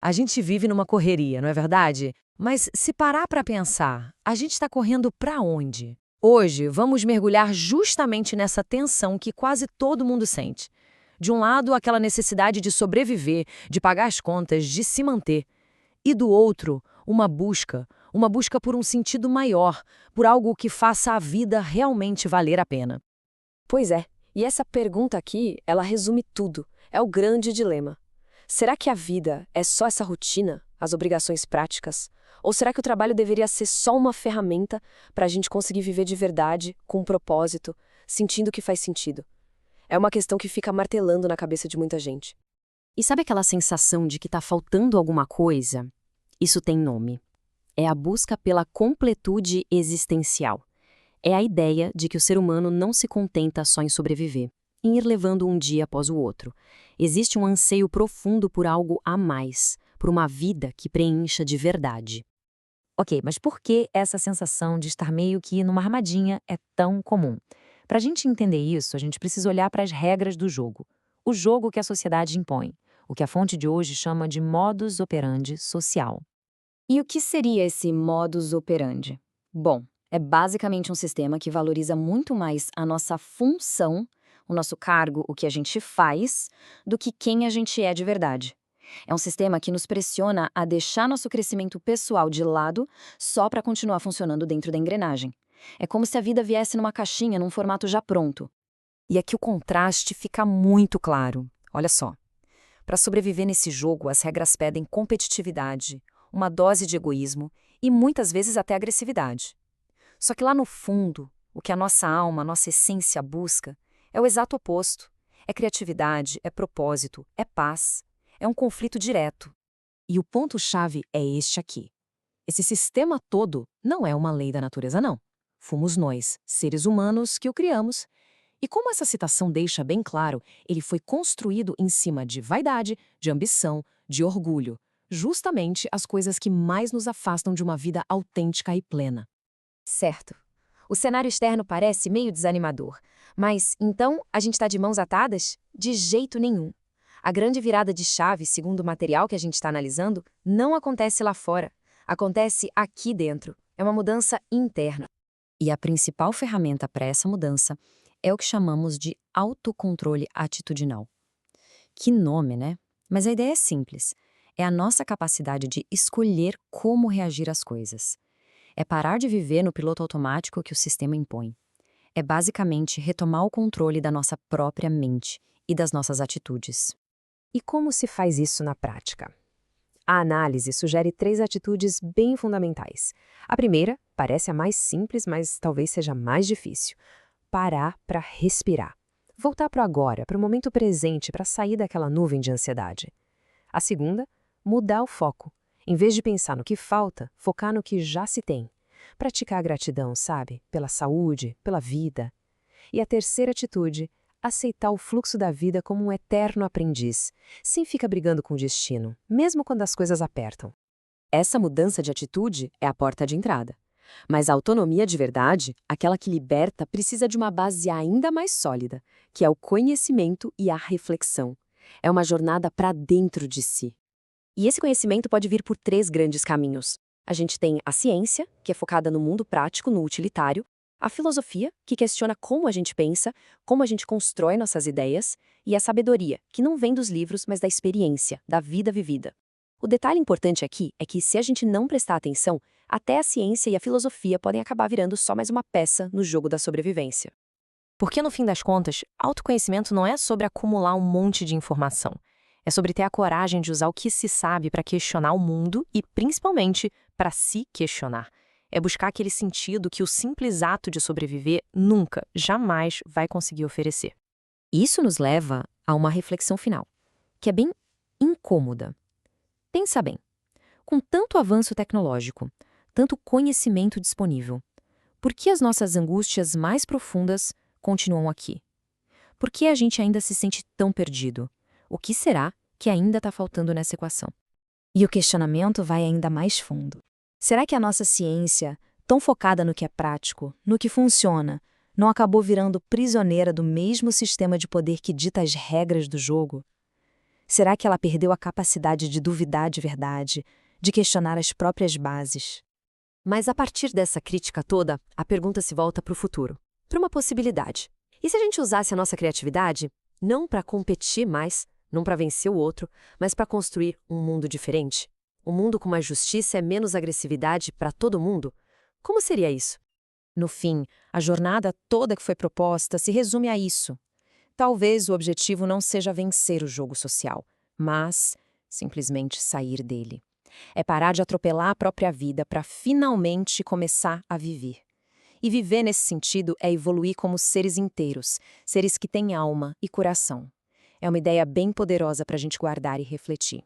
A gente vive numa correria, não é verdade? Mas se parar para pensar, a gente está correndo para onde? Hoje, vamos mergulhar justamente nessa tensão que quase todo mundo sente. De um lado, aquela necessidade de sobreviver, de pagar as contas, de se manter. E do outro, uma busca por um sentido maior, por algo que faça a vida realmente valer a pena. Pois é, e essa pergunta aqui, ela resume tudo. É o grande dilema. Será que a vida é só essa rotina, as obrigações práticas? Ou será que o trabalho deveria ser só uma ferramenta para a gente conseguir viver de verdade, com um propósito, sentindo que faz sentido? É uma questão que fica martelando na cabeça de muita gente. E sabe aquela sensação de que está faltando alguma coisa? Isso tem nome. É a busca pela completude existencial. É a ideia de que o ser humano não se contenta só em sobreviver, em ir levando um dia após o outro. Existe um anseio profundo por algo a mais, por uma vida que preencha de verdade. Ok, mas por que essa sensação de estar meio que numa armadilha é tão comum? Para a gente entender isso, a gente precisa olhar para as regras do jogo. O jogo que a sociedade impõe, o que a fonte de hoje chama de modus operandi social. E o que seria esse modus operandi? Bom, é basicamente um sistema que valoriza muito mais a nossa função, o nosso cargo, o que a gente faz, do que quem a gente é de verdade. É um sistema que nos pressiona a deixar nosso crescimento pessoal de lado só para continuar funcionando dentro da engrenagem. É como se a vida viesse numa caixinha, num formato já pronto. E aqui o contraste fica muito claro. Olha só. Para sobreviver nesse jogo, as regras pedem competitividade, uma dose de egoísmo e muitas vezes até agressividade. Só que lá no fundo, o que a nossa alma, a nossa essência busca, é o exato oposto. É criatividade, é propósito, é paz, é um conflito direto. E o ponto-chave é este aqui. Esse sistema todo não é uma lei da natureza, não. Fomos nós, seres humanos, que o criamos. E como essa citação deixa bem claro, ele foi construído em cima de vaidade, de ambição, de orgulho. Justamente as coisas que mais nos afastam de uma vida autêntica e plena. Certo. O cenário externo parece meio desanimador. Mas, então, a gente está de mãos atadas? De jeito nenhum. A grande virada de chave, segundo o material que a gente está analisando, não acontece lá fora. Acontece aqui dentro. É uma mudança interna. E a principal ferramenta para essa mudança é o que chamamos de autocontrole atitudinal. Que nome, né? Mas a ideia é simples. É a nossa capacidade de escolher como reagir às coisas. É parar de viver no piloto automático que o sistema impõe. É basicamente retomar o controle da nossa própria mente e das nossas atitudes. E como se faz isso na prática? A análise sugere 3 atitudes bem fundamentais. A primeira parece a mais simples, mas talvez seja a mais difícil. Parar para respirar. Voltar para o agora, para o momento presente, para sair daquela nuvem de ansiedade. A segunda, mudar o foco. Em vez de pensar no que falta, focar no que já se tem. Praticar a gratidão, sabe? Pela saúde, pela vida. E a terceira atitude, aceitar o fluxo da vida como um eterno aprendiz, sem ficar brigando com o destino, mesmo quando as coisas apertam. Essa mudança de atitude é a porta de entrada. Mas a autonomia de verdade, aquela que liberta, precisa de uma base ainda mais sólida, que é o conhecimento e a reflexão. É uma jornada para dentro de si. E esse conhecimento pode vir por 3 grandes caminhos. A gente tem a ciência, que é focada no mundo prático, no utilitário, a filosofia, que questiona como a gente pensa, como a gente constrói nossas ideias, e a sabedoria, que não vem dos livros, mas da experiência, da vida vivida. O detalhe importante aqui é que, se a gente não prestar atenção, até a ciência e a filosofia podem acabar virando só mais uma peça no jogo da sobrevivência. Porque, no fim das contas, autoconhecimento não é sobre acumular um monte de informação. É sobre ter a coragem de usar o que se sabe para questionar o mundo e, principalmente, para se questionar. É buscar aquele sentido que o simples ato de sobreviver nunca, jamais vai conseguir oferecer. Isso nos leva a uma reflexão final, que é bem incômoda. Pensa bem, com tanto avanço tecnológico, tanto conhecimento disponível, por que as nossas angústias mais profundas continuam aqui? Por que a gente ainda se sente tão perdido? O que será que ainda está faltando nessa equação? E o questionamento vai ainda mais fundo. Será que a nossa ciência, tão focada no que é prático, no que funciona, não acabou virando prisioneira do mesmo sistema de poder que dita as regras do jogo? Será que ela perdeu a capacidade de duvidar de verdade, de questionar as próprias bases? Mas a partir dessa crítica toda, a pergunta se volta para o futuro, para uma possibilidade. E se a gente usasse a nossa criatividade, não para competir mais, não para vencer o outro, mas para construir um mundo diferente? Um mundo com mais justiça e menos agressividade para todo mundo? Como seria isso? No fim, a jornada toda que foi proposta se resume a isso. Talvez o objetivo não seja vencer o jogo social, mas simplesmente sair dele. É parar de atropelar a própria vida para finalmente começar a viver. E viver nesse sentido é evoluir como seres inteiros, seres que têm alma e coração. É uma ideia bem poderosa para a gente guardar e refletir.